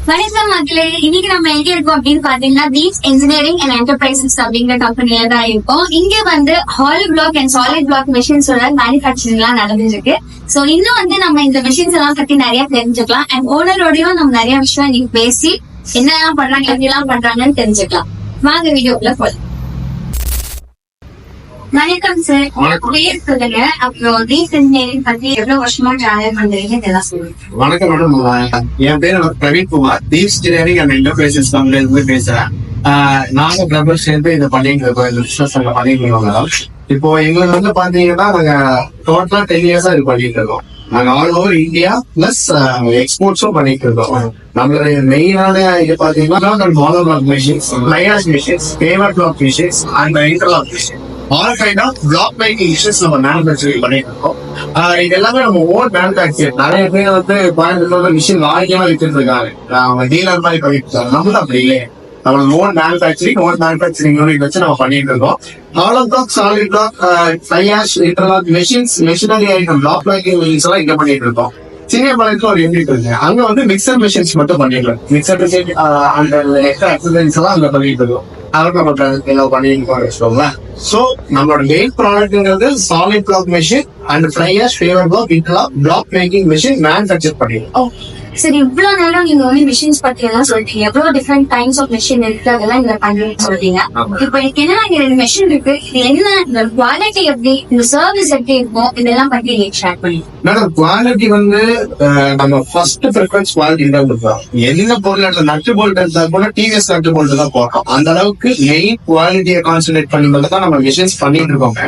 வணக்கம் மக்களே, இன்னைக்கு நம்ம எங்க இருக்கோம் அப்படின்னு பாத்தீங்கன்னா தீப்ஸ் இன்ஜினியரிங் அண்ட் என்டர்பிரைசஸ் அப்படிங்கிற கம்பெனில தான் இருக்கோம். இங்க வந்து hollow block and solid block மிஷின்ஸோட மேனுபேக்சரிங் எல்லாம் நடந்துட்டு இருக்கு. சோ இன்னும் வந்து நம்ம இந்த மிஷின்ஸ் எல்லாம் பத்தி நிறைய தெரிஞ்சுக்கலாம். அண்ட் ஓனரோடயும் நம்ம நிறைய விஷயம் இன்னைக்கு பேசி என்னெல்லாம் பண்றாங்க, எப்படிலாம் பண்றாங்கன்னு தெரிஞ்சுக்கலாம். வாங்க வீடியோக்குள்ள போலாம். வணக்கம் சார், பேர் சொல்லுங்க. அப்புறம் தீப்ஸ் இன்ஜினியரிங் பத்தி எவ்வளவு வருஷமா டிராவல் பண்றீங்க இதெல்லாம் சொல்லுங்க. வணக்கம் மேடம், என் பேர் Praveen Kumar. Deeps engineering and enterprises கம்பெனில இருந்து பேசுறேன். நாங்க பிரபர் சேர்ந்து இதை பண்ணிட்டு இருக்கோம், இந்த பிசினஸ் நாங்க பண்ணிட்டு இருக்கோம். இப்போ எங்களுக்கு வந்து பாத்தீங்கன்னா நாங்க டோட்டலா 10 இயர்ஸா இது பண்ணிட்டு இருக்கோம். நாங்க ஆல் ஓவர் இந்தியா பிளஸ் எக்ஸ்போர்ட்ஸும் பண்ணிட்டு இருக்கோம். நம்மளுடைய மெயினான இது பாத்தீங்கன்னா model block machines, fly ash machines, paver block machines and interlock machine, all kind of block making machines நம்ம மேனுபேக்சரிங் பண்ணிட்டு இருக்கோம். இது எல்லாமே நம்ம ஓன் மேனுபேக்சர். நிறைய பேர் வந்து கோயம்புத்தூர்ல மிஷின் வாங்கியமா வித்துட்டு இருக்காங்க, அவங்க டீலர் மாதிரி பண்ணிட்டு இருக்காங்க. நம்மளும் அப்படி இல்லையே, நம்ம ஓன் மேனுபேக்சரிங் யூனிட் வச்சு நம்ம பண்ணிட்டு இருக்கோம். Hollow block, solid block, fly ash, interlock machines, machinery item, block making machines எல்லாம் இங்க பண்ணிட்டு இருக்கோம். சினியபாளையத்துல ஒரு யூனிட் இருக்கு, அங்க வந்து மிக்சர் மிஷின்ஸ் மட்டும் பண்ணிக்கலாம். மிக்சர் மிஷின் அந்த எக்ஸ்ட்ரா எக்ஸசைஸ் எல்லாம் அங்க பண்ணிட்டு இருக்கோம். அதற்கு நம்ம எல்லாம் பண்ணிட்டு வச்சுக்கோங்களேன். சோ நம்மளோட மெயின் ப்ராடக்ட்ங்கிறது solid block machine and flyers, paver block, interlock, block making machine manufacture பண்ணிருக்கோம். சரி, இவ்வளவு நேரம் நீங்க வந்து மிஷின்ஸ் பத்தி எல்லாம் சொல்லிட்டீங்க. எவ்வளவு டிஃபரெண்ட் டைப்ஸ் ஆஃப் மிஷின் இருக்கு, அதெல்லாம் இங்க பண்றீங்கன்னு சொல்றீங்க. இப்ப எனக்கு என்ன, இங்க 2 மிஷின் இருக்கு. இது என்ன, இந்த குவாலிட்டி எப்படி, இந்த சர்வீஸ் எப்படி இருக்கும், இதெல்லாம் பத்தி நீங்க ஷேர் பண்ணி. மேடம், குவாலிட்டி வந்து நம்ம ஃபர்ஸ்ட் ப்ரிஃபரன்ஸ் குவாலிட்டி தான் கொடுப்போம். என்ன பொருள் நட்டு போல்ட் எடுத்தா கூட டிவிஎஸ் நட்டு போல்ட் தான் போடுறோம். அந்த அளவுக்கு மெயின் குவாலிட்டியை கான்சென்ட்ரேட் பண்ணி தான் நம்ம மிஷின்ஸ் பண்ணிட்டு இருக்கோம்.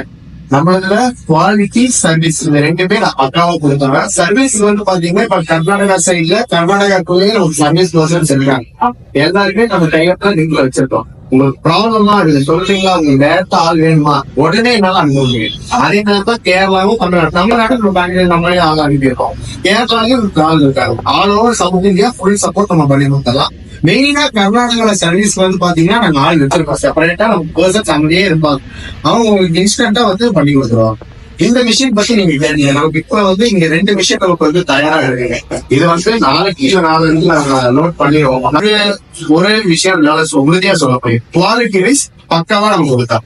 நம்மளதுல குவாலிட்டி, சர்வீஸ் இந்த 2 பக்காவா கொடுத்தாங்க. சர்வீஸ் வந்து பாத்தீங்கன்னா இப்ப கர்நாடகா சைட்ல, கர்நாடகாக்குள்ளேயே நமக்கு சர்வீஸ் பர்சன்ஸ் இருக்காங்க. எல்லாருமே நம்ம கையெழுத்துல லிங்க்ல வச்சிருக்கோம். உங்களுக்கு ப்ராப்ளமா இருக்குது சொல்றீங்களா, உங்களுக்கு டேரக்டா ஆள் வேணுமா, உடனே என்னால அனுப்ப முடியும். அதே நேரத்தில் கேரளாவும் தமிழ்நாடு, நம்ம பேங்க்ல நம்மளே ஆள் அனுப்பியிருக்கோம். கேரளாலையும் ஆள் இருக்காங்க. All over south India full support நம்ம பண்ணி கொடுத்தலாம். மெயினா கர்நாடகால சர்வீஸ் வந்து பாத்தீங்கன்னா நாங்க ஆள் வச்சிருக்கோம் செப்பரேட்டா, நம்ம பர்சன்ஸ் அங்கேயே இருப்பாங்க. அவங்க உங்களுக்கு இன்ஸ்டன்டா வந்து பண்ணி கொடுத்துருவாங்க. இந்த மிஷின் பத்தி நீங்க கேட்டீங்க, நமக்கு இப்ப வந்து இங்க 2 மிஷின் நமக்கு வந்து தயாரா இருக்குங்க. இது வந்து நாளைக்கு நாங்க நோட் பண்ணிடுவோம். ஒரே விஷயம் உறுதியா சொல்ல போய் குவாலிட்டி வைஸ் பக்காவா நமக்கு கொடுத்தா.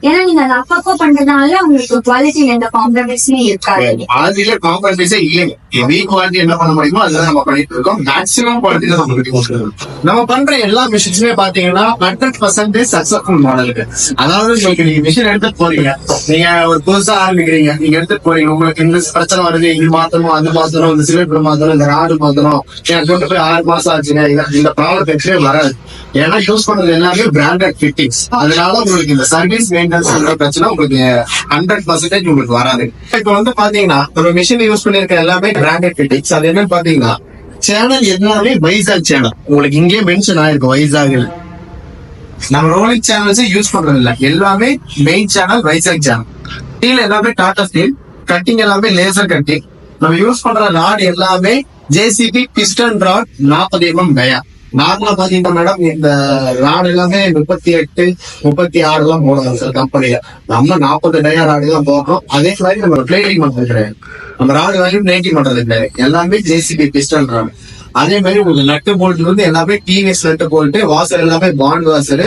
ஏன்னா நீங்க அதை அப்பப்போ பண்றதுனால உங்களுக்கு குவாலிட்டியில எந்த காம்ப்ரமைஸுமே இருக்காது. குவாலிட்டியில காம்ப்ரமைஸே இல்லைங்க. ஹெவி குவாலிட்டி என்ன பண்ண முடியுமோ அதுதான் நம்ம பண்ணிட்டு இருக்கோம். மேக்ஸிமம் குவாலிட்டி தான் நம்ம நம்ம பண்ற எல்லா மிஷின்ஸுமே பாத்தீங்கன்னா 100% சக்சஸ்ஃபுல் மாடலுக்கு. அதாவது உங்களுக்கு நீங்க மிஷின் எடுத்துட்டு போறீங்க, நீங்க ஒரு புதுசா ஆரம்பிக்கிறீங்க, நீங்க எடுத்துட்டு போறீங்க, உங்களுக்கு இந்த பிரச்சனை வருது, இது மாத்தணும், அது மாத்தணும், இந்த சிலிண்டர் மாத்தணும், இந்த ராடு மாத்தணும், எனக்கு கொண்டு போய் 6 மாசம் ஆச்சுங்க, இந்த ப்ராப்ளம் எக்ஸ்ட்ரே வராது. ஏன்னா யூஸ் பண்றது எல்லாமே பிராண்டட் ஃபிட்டிங்ஸ். அதனால உங்களுக்கு இந்த சர்வீஸ் மெயின்டெனன்ஸ் பிரச்சனை உங்களுக்கு 100% உங்களுக்கு வராது. இப்ப வந்து பாத்தீங்கன்னா ஒரு மிஷின் யூஸ் பண்ணிருக்க எல்லாமே பிராண்டட் ஃபிட்டிங்ஸ். அது என்னன்னு பாத்தீங்கன்னா சேனல் எல்லாமே வைசாக் சேனல். உங்களுக்கு இங்கே மென்ஷன் ஆயிருக்கும் வைசாக். நம்ம ரோலிங் சேனல்ஸ் யூஸ் பண்றது இல்ல, எல்லாமே main channel Vizag channel. Steel எல்லாமே டாடா ஸ்டீல், கட்டிங் எல்லாமே லேசர் கட்டிங். நம்ம யூஸ் பண்ற ராட் எல்லாமே JCB piston rod 40 mm dia. நார்மலா பாத்தீங்கன்னா மேடம் இந்த ராடு எல்லாமே 38, 36 எல்லாம் போடுறாங்க சார் கம்பெனில. நம்ம 40 டயா ராடு தான் போடுறோம். அதே மாதிரி நம்ம பிளேட்டிங் பண்றது கிடையாது, நம்ம ராடு வாங்கி பிளேட்டிங் பண்றது கிடையாது, எல்லாமே ஜேசிபி பிஸ்டன் ராடு. அதே மாதிரி உங்களுக்கு நட்டு போல்ட் வந்து எல்லாமே டிவிஎஸ் நட்டு போல்ட், வாசல் எல்லாமே பாண்ட் வாசல்.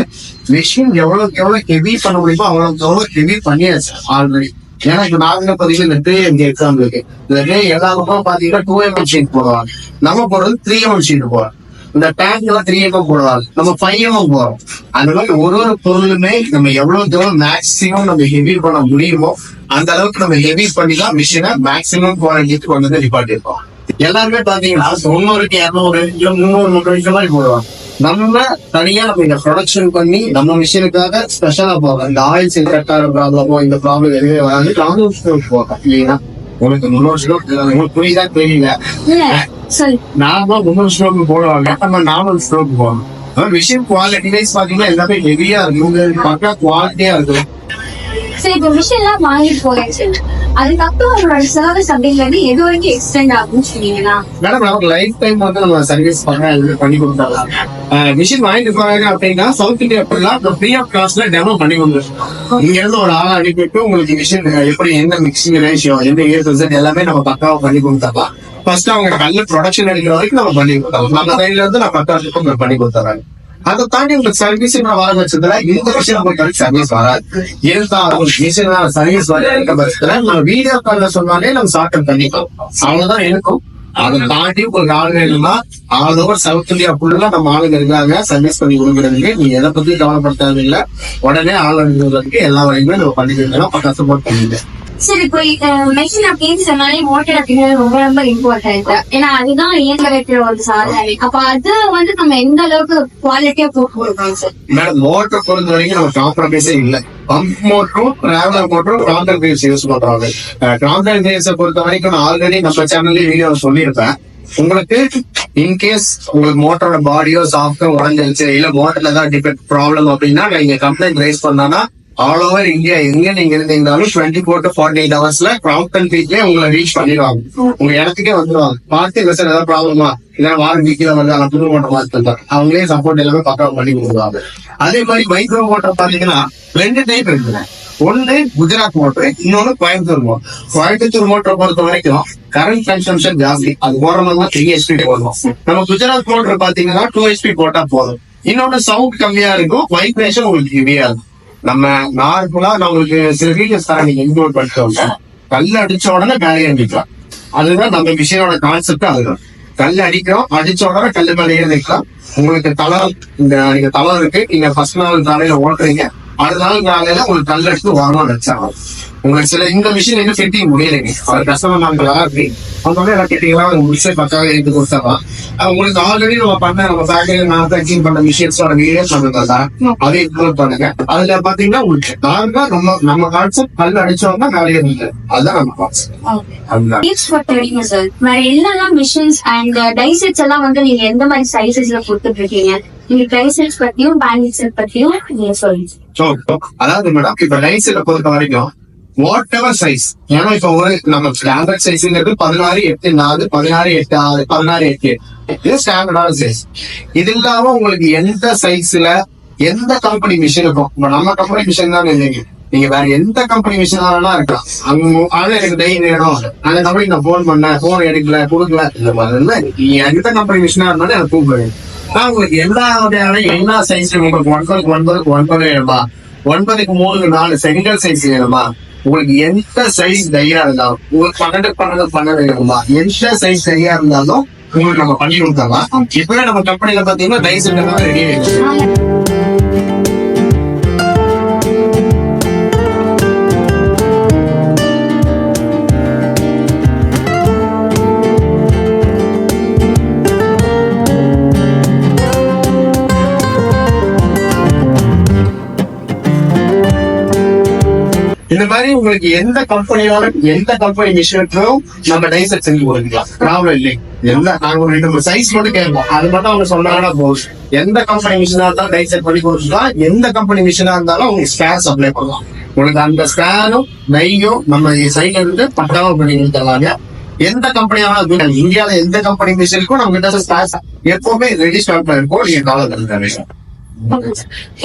மிஷின் எவ்வளவுக்கு எவ்வளவு ஹெவி பண்ண முடியுமோ அவ்வளவுக்கு எவ்வளவு ஹெவி பண்ணியாச்சு ஆல்ரெடி. ஏன்னா இப்ப நாங்க பாத்தீங்கன்னா இந்த 3M எக்ஸாம் இருக்கு. இந்த எல்லா பக்கம் பாத்தீங்கன்னா 2mm ஷீட் போடுவாங்க, நம்ம போடுறது 3mm ஷீட் போடுறோம். இந்த டேங்க் எல்லாம் 3M போடுவாங்க, நம்ம 5M போறோம். அந்த மாதிரி ஒரு பொருளுமே நம்ம எவ்வளவு தூரம் மேக்சிமம் நம்ம ஹெவி பண்ண முடியுமோ அந்த அளவுக்கு நம்ம ஹெவி பண்ணி தான் மிஷினை மேக்சிமம் குவாலிட்டிக்கு கொண்டு வந்து நிப்பாட்டிருக்கோம். எல்லாருமே பாத்தீங்கன்னா 90, 200, 300, 300 மாதிரி போடுவாங்க. நம்ம தனியா நம்ம இந்த ப்ரொடக்ஷன் பண்ணி நம்ம மிஷினுக்காக ஸ்பெஷலா போவோம். இந்த ஆயில் சீல் கட் ஆகிற ப்ராப்ளமோ இந்த ப்ராப்ளம் எதுவுமே வராது. 400 ஸ்ட்ரோக் போகும் இல்லைன்னா உங்களுக்கு 300 ஸ்ட்ரோக் உங்களுக்கு புரியுதா தெரியல. நார்மலா 300 ஸ்ட்ரோக் போடுவாங்க, நம்ம 400 ஸ்ட்ரோக் போகணும். மிஷின் குவாலிட்டி வைஸ் பாத்தீங்கன்னா எல்லாமே ஹெவியா இருக்கும், பக்கா குவாலிட்டியா இருக்கும். சரி, இப்ப மிஷின் எல்லாம் வாங்கிட்டு போயாச்சு, அதுக்கப்புறம் உங்களோட சர்வீஸ் அப்படிங்கிறது எது வரைக்கும் எக்ஸ்டெண்ட் ஆகும்னு சொன்னீங்கன்னா? மேடம் நமக்கு லைஃப் டைம் வந்து நம்ம சர்வீஸ் பண்ணி கொடுத்தாலாம். மிஷின் வாங்கிட்டு போறாங்க அப்படின்னா சவுத் இந்தியா அப்படின்னா ஃப்ரீ ஆஃப் காஸ்ட்ல டெமோ பண்ணி கொடுத்துருவோம். இங்க இருந்து ஒரு ஆள் அனுப்பிட்டு உங்களுக்கு மிஷின் எப்படி எந்த மிக்சிங் ரேஷியோ எந்த ஏ எல்லாமே நம்ம பக்காவா பண்ணி கொடுத்தாலாம். ஃபர்ஸ்ட் அவங்க கல்லு ப்ரொடக்ஷன் எடுக்கிற வரைக்கும் நம்ம பண்ணி கொடுத்தோம். நம்ம சைட்ல இருந்து நான் 10 வருஷத்துக்கு பண்ணி கொடுத்துறேன். அதை தாண்டி உங்களுக்கு சர்வீஸ் நான் வர பட்சத்துல இந்த விஷயம் பொறுத்தவரைக்கும் சர்வீஸ் வராது. இருந்தாலும் மிஷின் சர்வீஸ் வர இருக்க பட்சத்துல நம்ம வீடியோ கால்ல சொன்னாலே நம்ம ஷார்ட் பண்ணிக்கலாம். அவ்வளவுதான் இருக்கும். அதை தாண்டி ஒரு ஆள் வேணும்னா ஆல் ஓவர் சவுத் இந்தியா ஃபுல்லா நம்ம ஆளுங்க இருக்காங்க சர்வீஸ் பண்ணி கொடுக்குறதுக்கு. நீங்க எதை பத்தி கவலைப்பட தேவையில்லை. உடனே ஆள் அனுப்புறதுக்கு எல்லா வரைக்குமே நம்ம பண்ணி கொடுக்கலாம். சப்போர்ட் பண்ணிட்டு சரி, இப்போ மெஷின் அப்படின்னு சொன்னாலே மோட்டர் அப்படிங்கிறது ரொம்ப ரொம்ப இம்பார்ட்டன்ட். ஏன்னா அதுதான் இயங்க வைக்கிற ஒரு சாதனை. அப்ப அது வந்து நம்ம எந்த அளவுக்கு குவாலிட்டியா போட்டு கொடுக்கணும் சார்? மேடம், மோட்டர் பொறுத்த வரைக்கும் நம்ம காம்ப்ரமைஸே இல்லை. பம்ப் மோட்டரும் டிராவலர் மோட்டரும் கிராம்பர் பேஸ் யூஸ் பண்றாங்க. கிராம்பர் பேஸை பொறுத்த வரைக்கும் நான் ஆல்ரெடி நம்ம சேனல்ல வீடியோ சொல்லியிருப்பேன். உங்களுக்கு இன்கேஸ் உங்களுக்கு மோட்டரோட பாடியோ சாஃப்டோ உடஞ்சிருச்சு, இல்ல மோட்டர்ல தான் டிஃபெக்ட் ப்ராப்ளம் அப்படின்னா நீங்க கம்ப்ளைண்ட் ரைஸ் பண்ணானா ஆல் ஓவர் இந்தியா எங்க நீங்க இருந்தீங்கனாலும் 24 to 48 ஹவர்ஸ்ல கிராம்ப்டன் பீக்லயே உங்களை ரீச் பண்ணிடுவாங்க. உங்க இடத்துக்கே வந்துடுவாங்க. பார்த்து இல்ல சார் ஏதாவது ப்ராப்ளமா இதெல்லாம் வாரண்டி கீழே வந்து அந்த புது மோட்டர் மாற்றி தந்தார். அவங்களே சப்போர்ட் எல்லாமே பக்கம் பண்ணி கொடுக்குறாங்க. அதே மாதிரி மைக்ரோ மோட்டர் பாத்தீங்கன்னா 2 டைப் இருக்குங்க. ஒண்ணு குஜராத் மோட்டர், இன்னொன்னு கோயம்புத்தூர் மோட்டர். கோயம்புத்தூர் மோட்டர் பொறுத்த வரைக்கும் கரண்ட் கன்சம்ஷன் ஜாஸ்தி. அது போடுறதுனா 3 HP போடணும். நம்ம குஜராத் மோட்டர் பாத்தீங்கன்னா 2 HP போட்டா போதும். இன்னொன்னு சவுண்ட் கம்மியா இருக்கும், வைப்ரேஷன் உங்களுக்கு ஹெவியா இருக்கும். நம்ம நார்மலா நம்மளுக்கு சில வீடியோஸ் தர நீங்க இன்க்ளூட் பண்ணிட்டோம்னா கல் அடிச்ச உடனே மேலே அடிக்கலாம். அதுதான் நம்ம மிஷினோட கான்செப்ட். அதுதான் கல் அடிக்கிறோம், அடிச்ச உடனே கல்லு மேலே நிற்கலாம். உங்களுக்கு தலை நீங்க தலை இருக்கு, நீங்க ஃபர்ஸ்ட் நாள் தலையில ஓட்டுறீங்க, அடுத்த நாள் காலையில உங்களுக்கு கல் எடுத்து வாங்கணும் நினைச்சாங்க. உங்களுக்கு சில இந்த மிஷின் இன்னும் ஃபிட்டிங் முடியலைங்க. அவர் கஸ்டமர் நாங்கள் அவங்க எல்லாம் கேட்டீங்களா முடிச்சு பக்காவே எடுத்து கொடுத்தாதான் உங்களுக்கு ஆல்ரெடி நம்ம பண்ண நம்ம ஃபேக்டரி மேனுஃபேக்சரிங் பண்ண மிஷின்ஸோட வீடியோஸ் நம்ம அதை இன்க்ளூட் பண்ணுங்க. அதுல பாத்தீங்கன்னா உங்களுக்கு நார்மலா நம்ம கான்செப்ட் கல் அடிச்சவங்க நிறைய இருக்கு. அதுதான் நம்ம கான்செப்ட். வேற என்னெல்லாம் மிஷின்ஸ் அண்ட் டைசெட்ஸ் எல்லாம் வந்து நீங்க எந்த மாதிரி சைசஸ்ல கொடுத்துட்டு இருக்கீங்க? நீங்க டைசெட்ஸ் பத்தியும் பேண்டிக்ஸ் பத்தியும் நீங்க சொல்லுங்க. அதாவது மேடம், இப்ப டைசெட்டை பொறுத்த வரைக்கும் வாட் எவர் சைஸ், ஏன்னா இப்ப ஒரு நம்ம ஸ்டாண்டர்ட் சைஸ்ங்கிறது 16:8 16:8 16:8 இது ஸ்டாண்டர்டான சைஸ். இது இல்லாம உங்களுக்கு எந்த சைஸ்ல எந்த கம்பெனி மிஷின் இருக்கும். இப்ப நம்ம கம்பெனி மிஷின் தான் இல்லைங்க, நீங்க வேற எந்த கம்பெனி மிஷின் வேணா இருக்கலாம். அங்க எனக்கு டை வேணும், அந்த கம்பெனி நான் போன் பண்ணேன், போன் எடுக்கல கொடுக்கல, இந்த மாதிரி நீங்க எந்த கம்பெனி மிஷினா இருந்தாலும் எனக்கு கூப்பிடுவேன். நான் உங்களுக்கு எல்லா வகையான எல்லா சைஸ் உங்களுக்கு 9 வேணுமா, 9க்கு 3 4 செங்கல் சைஸ் வேணுமா, உங்களுக்கு எந்த சைஸ் டையா இருந்தாலும், உங்களுக்கு 12 வேணுமா, எந்த சைஸ் டையா இருந்தாலும் உங்களுக்கு நம்ம பண்ணி கொடுத்தாங்க. இப்பவே நம்ம கம்பெனில பாத்தீங்கன்னா டைஸ் ரெடி ஆயிடுச்சு. இந்த மாதிரி உங்களுக்கு எந்த கம்பெனியோட எந்த கம்பெனி மிஷினுக்கும் நம்ம டைசெட் செஞ்சு கொடுக்கலாம். ப்ராப்ளம் இல்லை. எந்த நாங்க ஒரு 2 சைஸ் மட்டும் கேட்போம், அது மட்டும் அவங்க சொன்னாங்கன்னா போதும். எந்த கம்பெனி மிஷினா இருந்தாலும் டைசெட் பண்ணி கொடுத்துக்கலாம். எந்த கம்பெனி மிஷினா இருந்தாலும் உங்களுக்கு ஸ்பேர் சப்ளை பண்ணலாம். உங்களுக்கு அந்த ஸ்பேரும் டையும் நம்ம சைட்ல இருந்து பக்காவா பண்ணி கொடுத்துருவாங்க. எந்த கம்பெனியான இந்தியால எந்த கம்பெனி மிஷினுக்கும் நம்ம கிட்ட ஸ்பேர் எப்பவுமே ரெடி ஸ்டாக்ல இருக்கும். நீங்க காலம்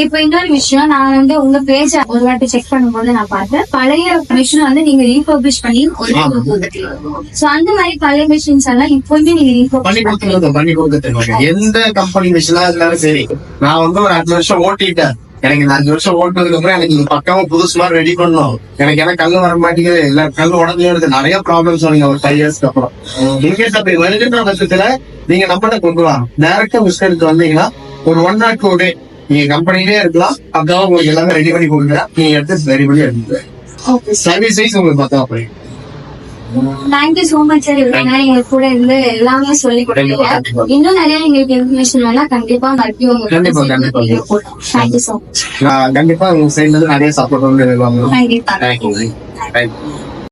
இப்ப இன்னொரு விஷயம், நான் வந்து உங்க பேஜ ஒரு வாட்டி செக் பண்ணும்போது நான் பார்த்தேன், பழைய மிஷின் வந்து நீங்க ரீபர்பிஷ் பண்ணி சோ அந்த மாதிரி பழைய மிஷின்ஸ் எல்லாம் இப்போயுமே நீங்க பண்ணி கொடுத்துருவாங்க. எந்த கம்பெனி மிஷினா இருந்தாலும் சரி, நான் வந்து ஒரு 5 வருஷம் ஓட்டிட்டேன். எனக்கு இந்த 5 வருஷம் ஓட்டுனதுக்கு அப்புறம் எனக்கு இந்த பக்கமா புதுசு மாதிரி ரெடி பண்ணணும். எனக்கு கல்லு வர மாட்டேங்குது, இல்ல கல்லு உடஞ்சே இருக்கு, நிறைய ப்ராப்ளம்ஸ் சொன்னீங்க ஒரு 5 இயர்ஸ்க்கு அப்புறம். இன்கேஸ் அப்படி வருகின்ற பட்சத்துல நீங்க நம்மகிட்ட கொண்டு வாங்க. டேரக்டா மிஷின் எடுத்து வந்தீங்கன்னா ஒரு 1 or 2 day நீங்க கம்பெனிலே இருக்கலாம். அதான் உங்களுக்கு எல்லாமே ரெடி பண்ணி கொடுக்குறேன். நீங்க எடுத்து ரெடி பண்ணி எடுத்துக்கிறேன். சர்வீஸ் வைஸ் உங்களுக்கு பார்த்தா அப்படி. Thank you so much sir. இவ்வளவு நேரம் எங்க கூட இருந்து எல்லாமே சொல்லி கொடுத்தீங்க. இன்னும் நிறைய எங்களுக்கு இன்ஃபர்மேஷன் வேணா கண்டிப்பா மறுபடியும் தேங்க்யூ சோ மச். கண்டிப்பா உங்க சைட்ல இருந்து நிறைய சப்போர்ட் வந்து கண்டிப்பா.